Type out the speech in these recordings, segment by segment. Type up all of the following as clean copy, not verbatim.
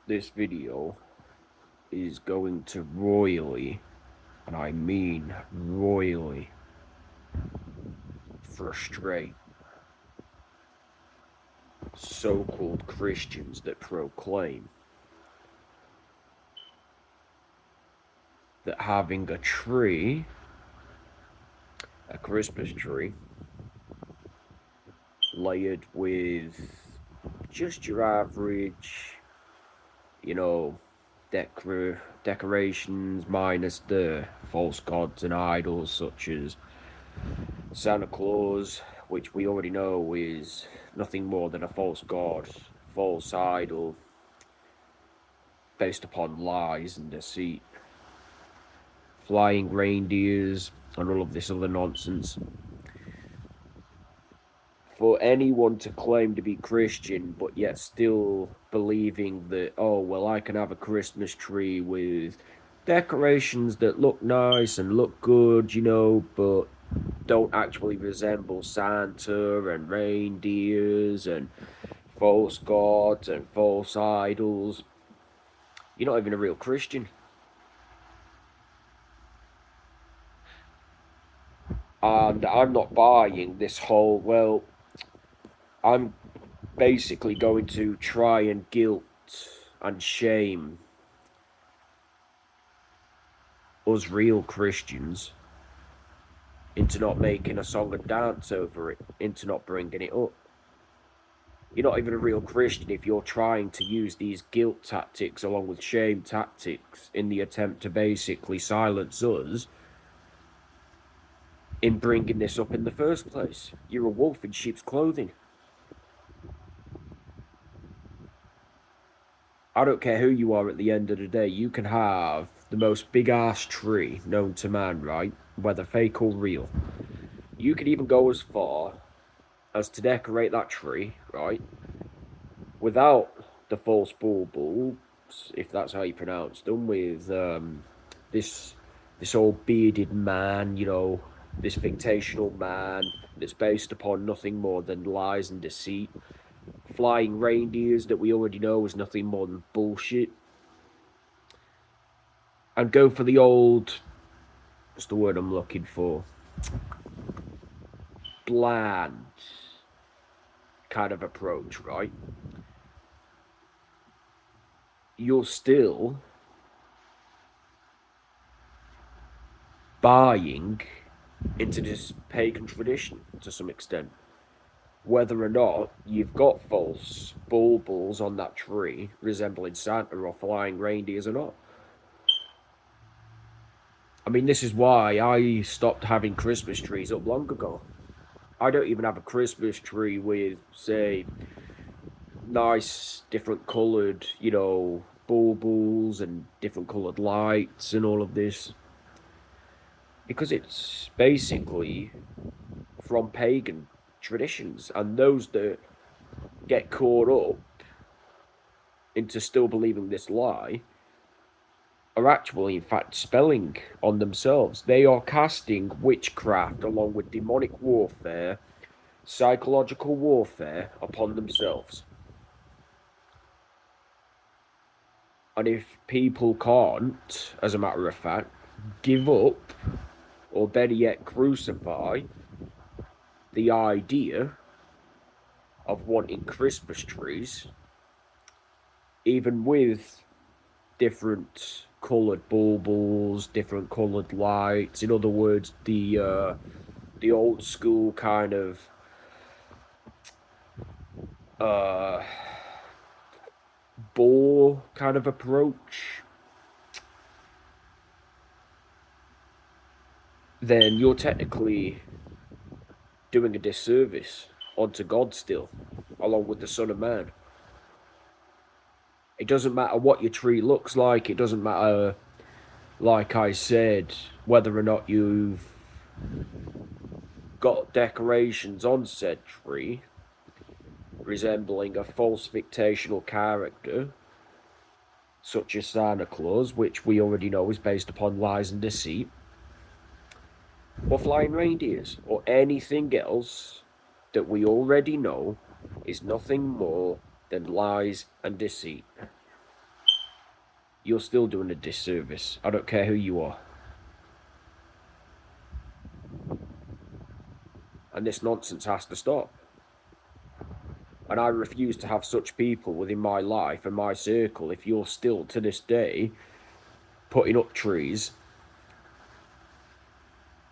This video is going to royally, and I mean royally, frustrate so-called Christians that proclaim that having a tree, a Christmas tree, layered with just your average, you know, decorations minus the false gods and idols such as Santa Claus, which we already know is nothing more than a false god, false idol, based upon lies and deceit, flying reindeers, and all of this other nonsense. For anyone to claim to be Christian, but yet still believing that, oh, well, I can have a Christmas tree with decorations that look nice and look good, but don't actually resemble Santa and reindeers and false gods and false idols. You're not even a real Christian. And I'm not buying this whole, well, I'm basically going to try and guilt and shame us real Christians into not making a song and dance over it, into not bringing it up. You're not even a real Christian if you're trying to use these guilt tactics along with shame tactics in the attempt to basically silence us in bringing this up in the first place. You're a wolf in sheep's clothing. I don't care who you are at the end of the day, you can have the most big ass tree known to man, right? Whether fake or real. You could even go as far as to decorate that tree, right? Without the false bulbs, if that's how you pronounce them, with this old bearded man, this fictional man that's based upon nothing more than lies and deceit, flying reindeers that we already know is nothing more than bullshit, and go for the old, what's the word I'm looking for? Bland kind of approach, right? You're still buying into this pagan tradition to some extent. Whether or not you've got false bulbs on that tree resembling Santa or flying reindeers or not. I mean, this is why I stopped having Christmas trees up long ago. I don't even have a Christmas tree with, say, nice, different coloured, bulbs and different coloured lights and all of this. Because it's basically from pagan traditions, and those that get caught up into still believing this lie are actually, in fact, spelling on themselves. They are casting witchcraft along with demonic warfare, psychological warfare upon themselves. And if people can't, as a matter of fact, give up, or better yet, crucify the idea of wanting Christmas trees, even with different coloured bulbs, different coloured lights. In other words, the old school kind of bore kind of approach, then you're technically doing a disservice onto God still, along with the Son of Man. It doesn't matter what your tree looks like. It doesn't matter, like I said, whether or not you've got decorations on said tree resembling a false fictional character, such as Santa Claus, which we already know is based upon lies and deceit, or flying reindeers, or anything else that we already know is nothing more than lies and deceit. you're still doing a disservice. I don't care who you are. And this nonsense has to stop. And I refuse to have such people within my life and my circle if you're still, to this day, putting up trees,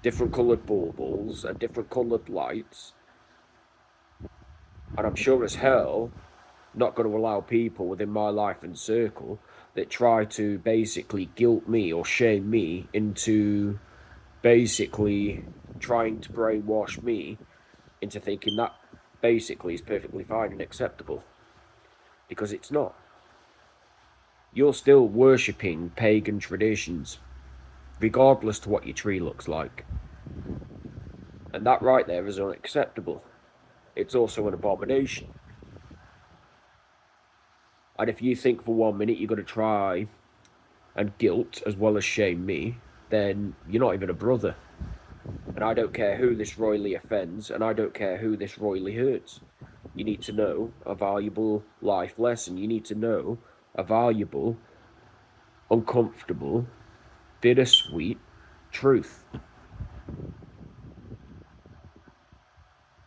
different coloured baubles and different coloured lights. And I'm sure as hell not going to allow people within my life and circle that try to basically guilt me or shame me into basically trying to brainwash me into thinking that basically is perfectly fine and acceptable. Because it's not. You're still worshipping pagan traditions, regardless to what your tree looks like. And that right there is unacceptable. It's also an abomination. And if you think for 1 minute you're going to try and guilt as well as shame me, then you're not even a brother. And I don't care who this royally offends, and I don't care who this royally hurts. You need to know a valuable life lesson. You need to know a valuable, uncomfortable, bittersweet truth.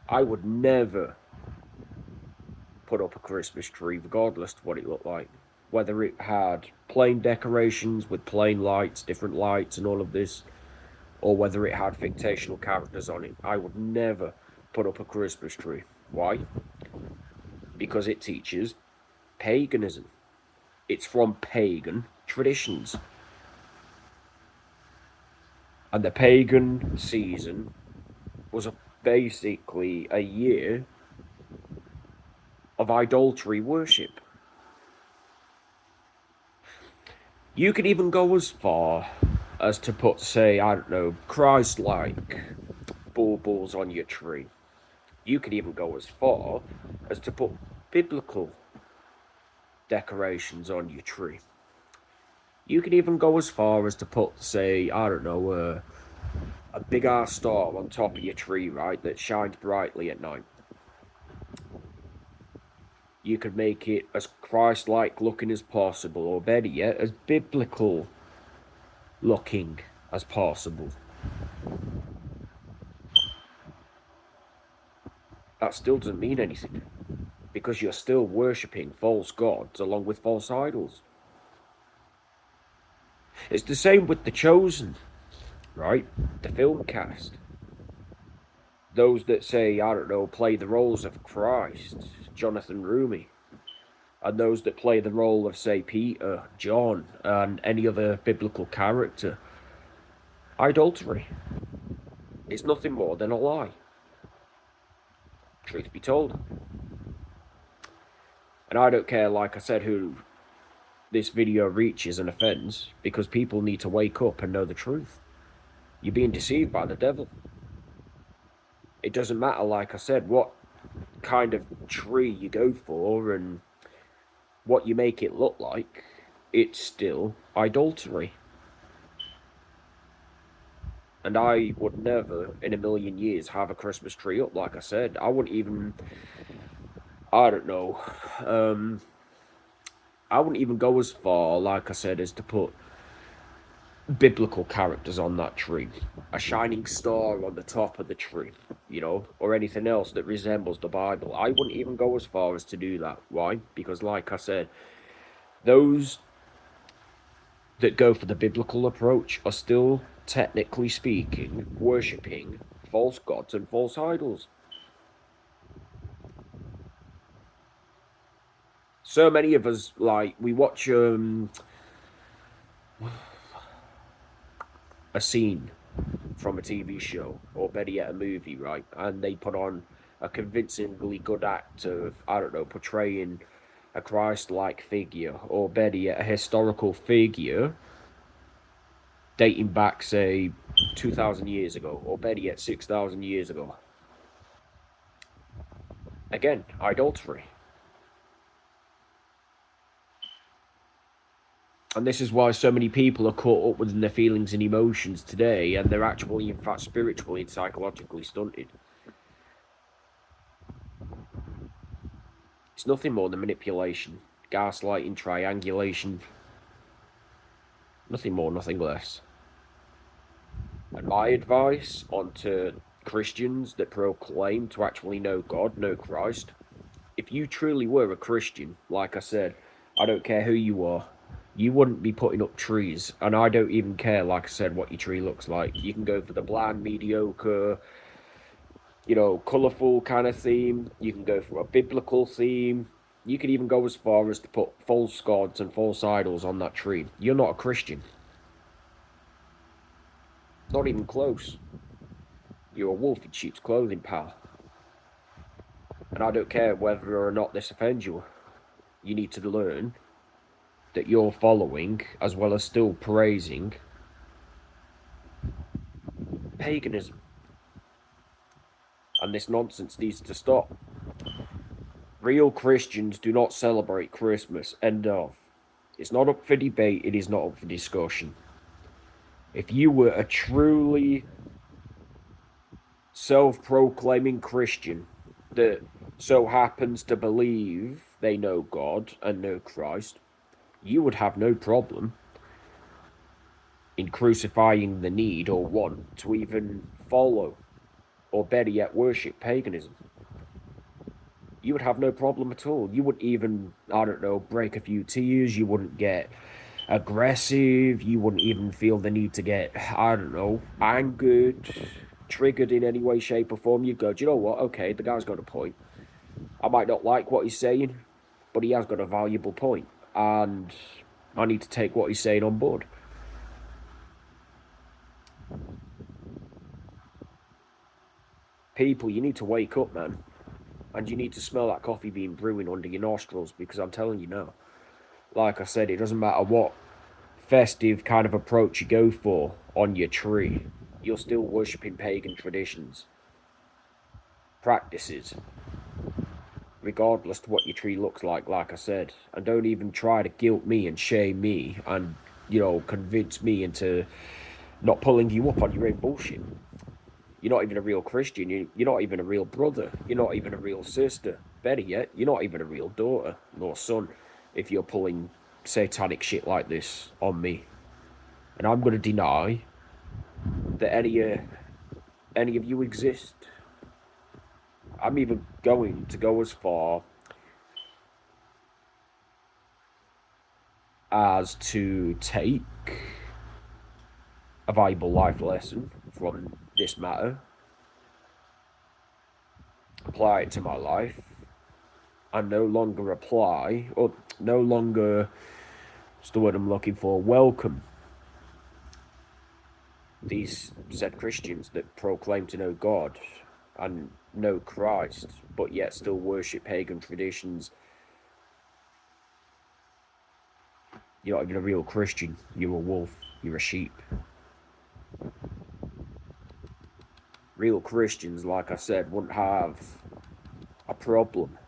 I would never put up a Christmas tree, regardless of what it looked like. Whether it had plain decorations with plain lights, different lights, and all of this, or whether it had fictional characters on it, I would never put up a Christmas tree. Why? Because it teaches paganism. It's from pagan traditions. And the pagan season was basically a year of idolatry worship. You could even go as far as to put, say, I don't know, Christ-like baubles on your tree. You could even go as far as to put biblical decorations on your tree. You could even go as far as to put, say, I don't know, a big ass star on top of your tree, right, that shines brightly at night. You could make it as Christ-like looking as possible, or better yet, as biblical looking as possible. That still doesn't mean anything, because you're still worshipping false gods along with false idols. It's the same with The Chosen, right? The film cast. Those that say, I don't know, play the roles of Christ, Jonathan Rumi, and those that play the role of, say, Peter, John, and any other biblical character. Idolatry. It's nothing more than a lie. Truth be told. And I don't care, like I said, who this video reaches and offends, because people need to wake up and know the truth. You're being deceived by the devil. It doesn't matter, like I said, what kind of tree you go for and what you make it look like. It's still idolatry. And I would never in a million years have a Christmas tree up, like I said. I wouldn't even, I don't know, I wouldn't even go as far, like I said, as to put biblical characters on that tree. A shining star on the top of the tree, you know, or anything else that resembles the Bible. I wouldn't even go as far as to do that. Why? Because, like I said, those that go for the biblical approach are still, technically speaking, worshipping false gods and false idols. So many of us, like, we watch a scene from a TV show, or better yet, a movie, right? And they put on a convincingly good act of, I don't know, portraying a Christ-like figure, or better yet, a historical figure dating back, say, 2,000 years ago, or better yet, 6,000 years ago. Again, idolatry. And this is why so many people are caught up within their feelings and emotions today, and they're actually, in fact, spiritually and psychologically stunted. It's nothing more than manipulation, gaslighting, triangulation. Nothing more, nothing less. And my advice onto Christians that proclaim to actually know God, know Christ, if you truly were a Christian, like I said, I don't care who you are, you wouldn't be putting up trees. And I don't even care, like I said, what your tree looks like. You can go for the bland, mediocre, colourful kind of theme. You can go for a biblical theme. You could even go as far as to put false gods and false idols on that tree. You're not a Christian. Not even close. You're a wolf in sheep's clothing, pal. And I don't care whether or not this offends you. You need to learn that you're following, as well as still praising, paganism. And this nonsense needs to stop. Real Christians do not celebrate Christmas. End of. It's not up for debate, it is not up for discussion. If you were a truly self-proclaiming Christian that so happens to believe they know God and know Christ, you would have no problem in crucifying the need or want to even follow, or better yet, worship paganism. You would have no problem at all. You wouldn't even, I don't know, break a few tears. You wouldn't get aggressive. You wouldn't even feel the need to get, I don't know, angered, triggered in any way, shape, or form. You'd go, do you know what? Okay, the guy's got a point. I might not like what he's saying, but he has got a valuable point, and I need to take what he's saying on board. People, you need to wake up, man. And you need to smell that coffee bean brewing under your nostrils, because I'm telling you now, like I said, it doesn't matter what festive kind of approach you go for on your tree, you're still worshipping pagan traditions, practices, regardless to what your tree looks like I said. And don't even try to guilt me and shame me and, convince me into not pulling you up on your own bullshit. You're not even a real Christian. You're not even a real brother. You're not even a real sister. Better yet, you're not even a real daughter nor son if you're pulling satanic shit like this on me. And I'm going to deny that any of you exist. I'm even going to go as far as to take a valuable life lesson from this matter, apply it to my life, and no longer apply, or no longer, what's the word I'm looking for, welcome these said Christians that proclaim to know God and know Christ, but yet still worship pagan traditions. You're not even a real Christian. You're a wolf. You're a sheep. Real Christians, like I said, wouldn't have a problem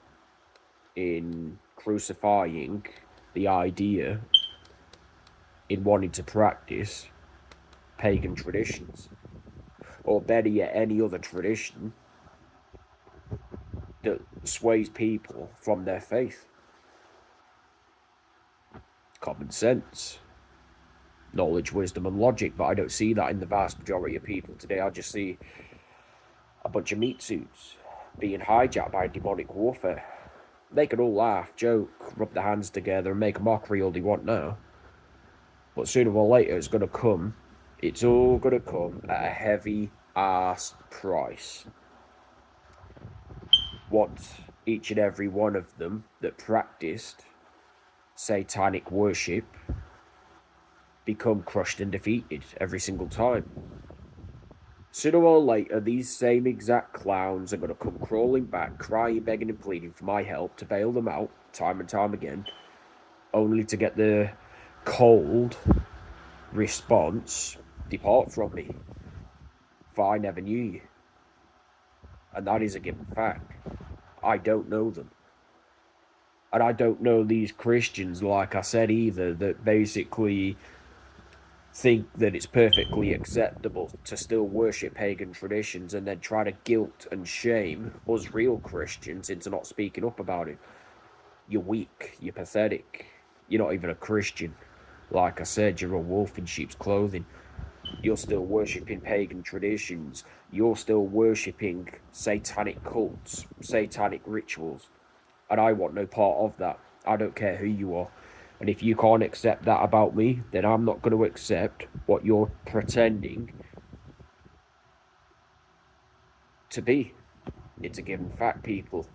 in crucifying the idea in wanting to practice pagan traditions, or better yet, any other tradition that sways people from their faith. Common sense, knowledge, wisdom, and logic, but I don't see that in the vast majority of people today. I just see a bunch of meat suits being hijacked by demonic warfare. They can all laugh, joke, rub their hands together, and make a mockery all they want now. But sooner or later, it's going to come. It's all going to come at a heavy ass price. Once each and every one of them that practiced satanic worship become crushed and defeated every single time. Sooner or later, these same exact clowns are going to come crawling back, crying, begging and pleading for my help to bail them out time and time again, only to get the cold response, depart from me, for I never knew you. And that is a given fact. I don't know them. And I don't know these Christians, like I said, either, that basically think that it's perfectly acceptable to still worship pagan traditions and then try to guilt and shame us real Christians into not speaking up about it. You're weak, you're pathetic, you're not even a Christian. Like I said, you're a wolf in sheep's clothing. You're still worshipping pagan traditions. You're still worshipping satanic cults, satanic rituals. And I want no part of that. I don't care who you are. And if you can't accept that about me, then I'm not going to accept what you're pretending to be. It's a given fact, people.